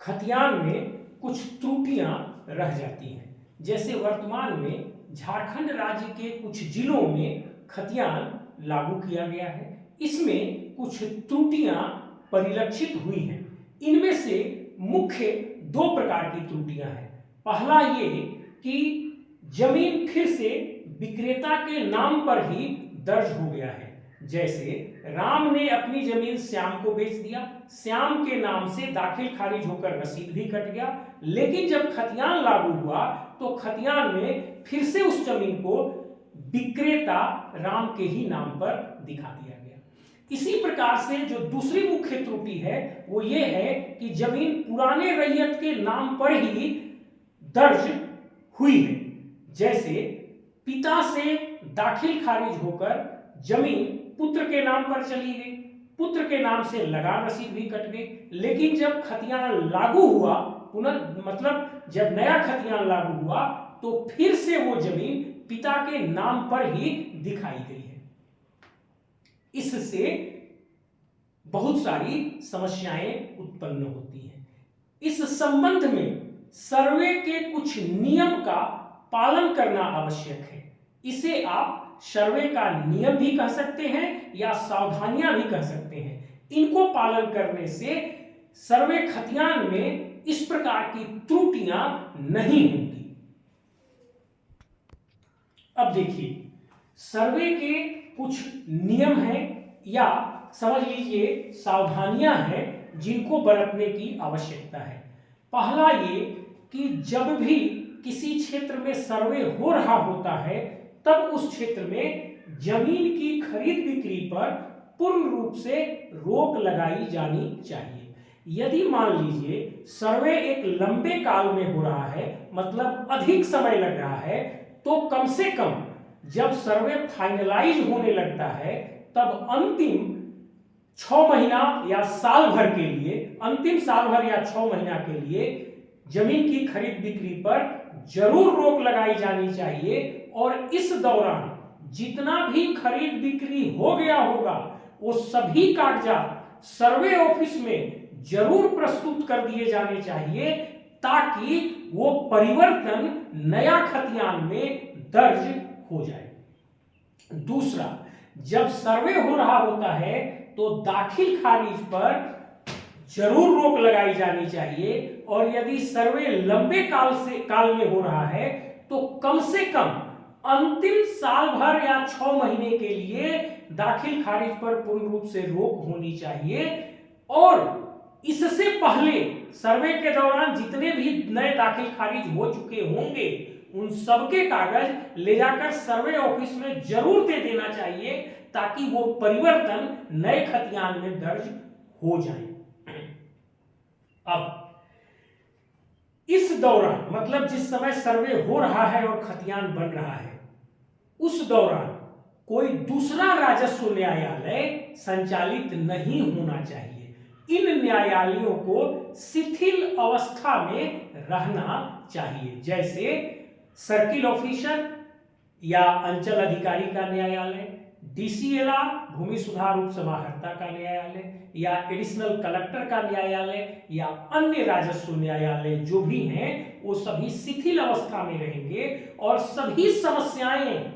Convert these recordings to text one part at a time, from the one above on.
खतियान में कुछ त्रुटियां रह जाती हैं। जैसे वर्तमान में झारखंड राज्य के कुछ जिलों में खतियान लागू किया गया है, इसमें कुछ त्रुटियां परिलक्षित हुई हैं। इनमें से मुख्य दो प्रकार की त्रुटियां हैं। पहला ये कि जमीन फिर से विक्रेता के नाम पर ही दर्ज हो गया है। जैसे राम ने अपनी जमीन श्याम को बेच दिया, श्याम के नाम से दाखिल खारिज होकर रसीद भी कट गया, लेकिन जब खतियान लागू हुआ तो खतियान में फिर से उस जमीन को विक्रेता राम के ही नाम पर दिखा दिया गया। इसी प्रकार से जो दूसरी मुख्य त्रुटि है वो ये है कि जमीन पुराने रैयत के नाम पर ही दर्ज हुई है। जैसे पिता से दाखिल खारिज होकर जमीन पुत्र के नाम पर चली गई, पुत्र के नाम से लगान रसीद भी कट गई, लेकिन जब खतियान लागू हुआ मतलब जब नया खतियान लागू हुआ तो फिर से वो जमीन पिता के नाम पर ही दिखाई गई है। इससे बहुत सारी समस्याएं उत्पन्न होती हैं। इस संबंध में सर्वे के कुछ नियम का पालन करना आवश्यक है। इसे आप सर्वे का नियम भी कह सकते हैं या सावधानियां भी कह सकते हैं। इनको पालन करने से सर्वे खतियान में इस प्रकार की त्रुटियां नहीं होंगी। अब देखिए, सर्वे के कुछ नियम हैं या समझ लीजिए सावधानियां हैं जिनको बरतने की आवश्यकता है। पहला ये कि जब भी किसी क्षेत्र में सर्वे हो रहा होता है तब उस क्षेत्र में जमीन की खरीद बिक्री पर पूर्ण रूप से रोक लगाई जानी चाहिए। यदि मान लीजिए सर्वे एक लंबे काल में हो रहा है, मतलब अधिक समय लग रहा है, तो कम से कम जब सर्वे फाइनलाइज होने लगता है तब अंतिम 6 महीना या साल भर के लिए, अंतिम साल भर या 6 महीना के लिए जमीन की खरीद बिक्री पर जरूर रोक लगाई जानी चाहिए। और इस दौरान जितना भी खरीद बिक्री हो गया होगा वो सभी कागजात सर्वे ऑफिस में जरूर प्रस्तुत कर दिए जाने चाहिए ताकि वो परिवर्तन नया खतियान में दर्ज हो जाए। दूसरा, जब सर्वे हो रहा होता है तो दाखिल खारिज पर जरूर रोक लगाई जानी चाहिए। और यदि सर्वे लंबे काल में हो रहा है तो कम से कम अंतिम साल भर या 6 महीने के लिए दाखिल खारिज पर पूर्ण रूप से रोक होनी चाहिए। और इससे पहले सर्वे के दौरान जितने भी नए दाखिल खारिज हो चुके होंगे उन सबके कागज ले जाकर सर्वे ऑफिस में जरूर दे देना चाहिए ताकि वो परिवर्तन नए खतियान में दर्ज हो जाए। अब इस दौरान मतलब जिस समय सर्वे हो रहा है और खतियान बन रहा है उस दौरान कोई दूसरा राजस्व न्यायालय संचालित नहीं होना चाहिए। इन न्यायालयों को शिथिल अवस्था में रहना चाहिए। जैसे सर्किल ऑफिसर या अंचल अधिकारी का न्यायालय, DCLR भूमि सुधार उप समाहर्ता का न्यायालय या एडिशनल कलेक्टर का न्यायालय या अन्य राजस्व न्यायालय जो भी हैं वो सभी शिथिल अवस्था में रहेंगे और सभी समस्याएं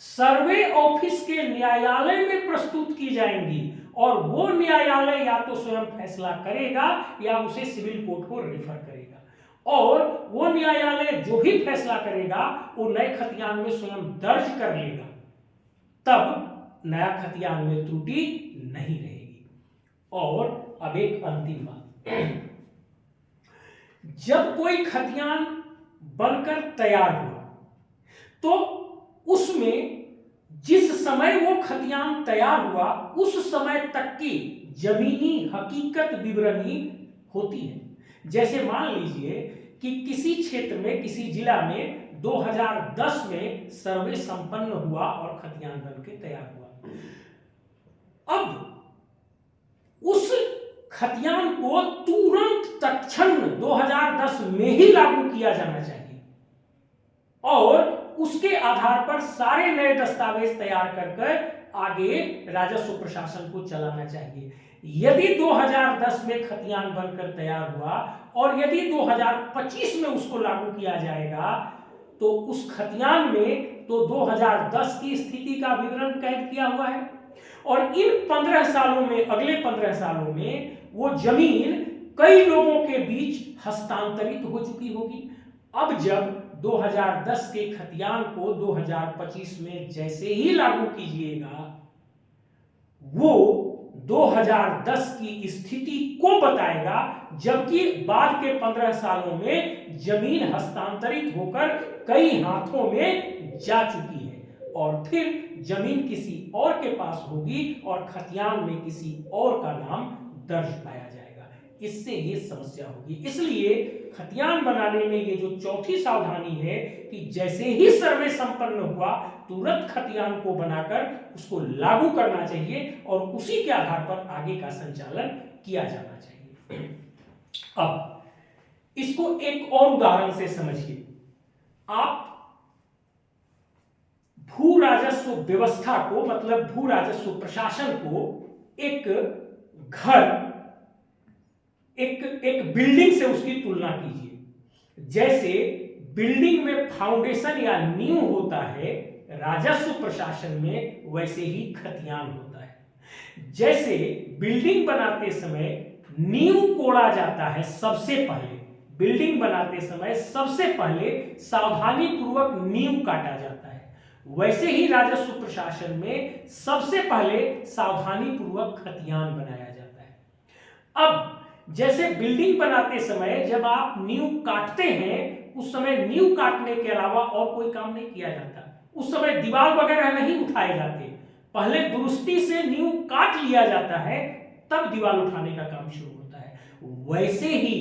सर्वे ऑफिस के न्यायालय में प्रस्तुत की जाएंगी और वो न्यायालय या तो स्वयं फैसला करेगा या उसे सिविल कोर्ट को रेफर करेगा। और वो न्यायालय जो भी फैसला करेगा वो नए खतियान में स्वयं दर्ज कर लेगा, तब नया खतियान में त्रुटि नहीं रहेगी। और अब एक अंतिम बात, जब कोई खतियान बनकर तैयार हुआ तो उसमें जिस समय वो खतियान तैयार हुआ उस समय तक की जमीनी हकीकत विवरणी होती है। जैसे मान लीजिए कि किसी क्षेत्र में किसी जिला में 2010 में सर्वे संपन्न हुआ और खतियान बनकर तैयार हुआ। अब उस खतियान को तुरंत तत्क्षण 2010 में ही लागू किया जाना चाहिए और उसके आधार पर सारे नए दस्तावेज तैयार कर आगे राजस्व प्रशासन को चलाना चाहिए। यदि 2010 में खतियान बनकर तैयार हुआ और यदि 2025 में उसको लागू किया जाएगा तो उस खतियान में तो 2010 की स्थिति का विवरण कैद किया हुआ है और इन 15 सालों में, अगले 15 सालों में वो जमीन कई लोगों के बीच हस्तांतरित हो चुकी होगी। अब जब 2010 के खतियान को 2025 में जैसे ही लागू कीजिएगा, वो 2010 की स्थिति को बताएगा, जबकि बाद के 15 सालों में जमीन हस्तांतरित होकर कई हाथों में जा चुकी है और फिर जमीन किसी और के पास होगी और खतियान में किसी और का नाम दर्ज पाया जाएगा। इससे ये समस्या होगी। इसलिए खतियान बनाने में ये जो चौथी सावधानी है कि जैसे ही सर्वे संपन्न हुआ तुरंत खतियान को बनाकर उसको लागू करना चाहिए और उसी के आधार पर आगे का संचालन किया जाना चाहिए। अब इसको एक और उदाहरण से समझिए। आप भू राजस्व व्यवस्था को, मतलब भू राजस्व प्रशासन को एक घर, एक बिल्डिंग से उसकी तुलना कीजिए। जैसे बिल्डिंग में फाउंडेशन या नींव होता है राजस्व प्रशासन में, वैसे ही खतियान होता है। जैसे बिल्डिंग बनाते समय नींव कोड़ा जाता है, सबसे पहले बिल्डिंग बनाते समय सबसे पहले सावधानी पूर्वक नींव काटा जाता है, वैसे ही राजस्व प्रशासन में सबसे पहले सावधानी पूर्वक खतियान बनाया जाता है। अब जैसे बिल्डिंग बनाते समय जब आप नींव काटते हैं, उस समय नींव काटने के अलावा और कोई काम नहीं किया जाता। उस समय दीवार वगैरह नहीं उठाए जाते, पहले दुरुस्ती से नींव काट लिया जाता है, तब दीवार उठाने का काम शुरू होता है। वैसे ही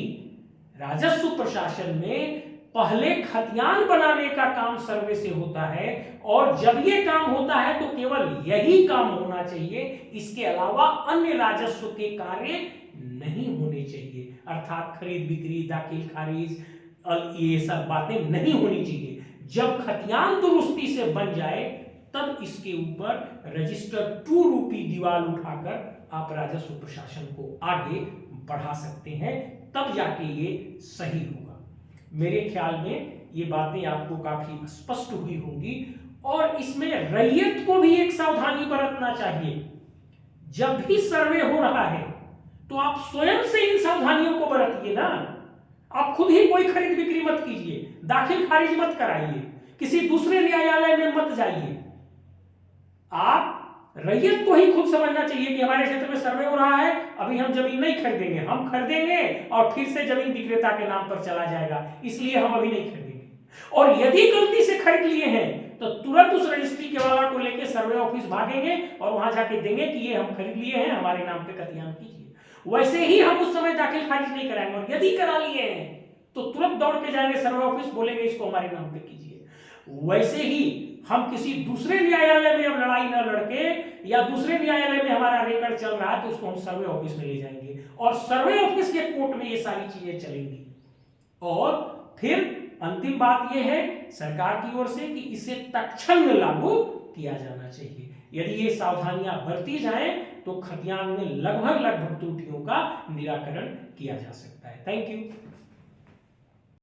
राजस्व प्रशासन में पहले खतियान बनाने का काम सर्वे से होता है और जब ये काम होता है तो केवल यही काम होना चाहिए, इसके अलावा अन्य राजस्व के कार्य नहीं होने चाहिए। अर्थात खरीद बिक्री, दाखिल खारिज, ये सब बातें नहीं होनी चाहिए। जब खतियान दुरुस्ती से बन जाए तब इसके ऊपर रजिस्टर 2 रूपी दीवार उठाकर आप राजस्व प्रशासन को आगे बढ़ा सकते हैं, तब जाके ये सही होगा। मेरे ख्याल में ये बातें आपको काफी स्पष्ट हुई होंगी और इसमें रैयत को भी एक सावधानी बरतना चाहिए। जब भी सर्वे हो रहा है तो आप स्वयं से इन सावधानियों को बरतिए ना। आप खुद ही कोई खरीद बिक्री मत कीजिए, दाखिल खारिज मत कराइए, किसी दूसरे न्यायालय में मत जाइए। आप रैयत को ही खुद समझना चाहिए कि हमारे क्षेत्र में सर्वे हो रहा है, अभी हम जमीन नहीं खरीदेंगे, हम खरीदेंगे और फिर से जमीन विक्रेता के नाम पर चला जाएगा, इसलिए हम अभी नहीं खरीदेंगे। और यदि गलती से खरीद लिए हैं तो तुरंत उस रजिस्ट्री के वाला को लेकर सर्वे ऑफिस भागेंगे और वहां जाके देंगे कि ये हम खरीद लिए हैं, हमारे नाम पे खतियान कीजिए। वैसे ही हम उस समय दाखिल खारिज नहीं कराएंगे और यदि करा लिए हैं तो तुरंत दौड़ के जाएंगे सर्वे ऑफिस, बोलेंगे इसको हमारे नाम पे कीजिए। वैसे ही हम किसी दूसरे न्यायालय में अब लड़ाई न लड़के, या दूसरे न्यायालय में हमारा रेकर्ड चल रहा है तो उसको हम सर्वे ऑफिस में ले जाएंगे और सर्वे ऑफिस के कोर्ट में ये सारी चीजें चलेंगी। और फिर अंतिम बात यह है सरकार की ओर से कि इसे तत्क्षण लागू किया जाना चाहिए। यदि ये सावधानियां बरती जाएं तो खतियान में लगभग त्रुटियों का निराकरण किया जा सकता है। Thank you.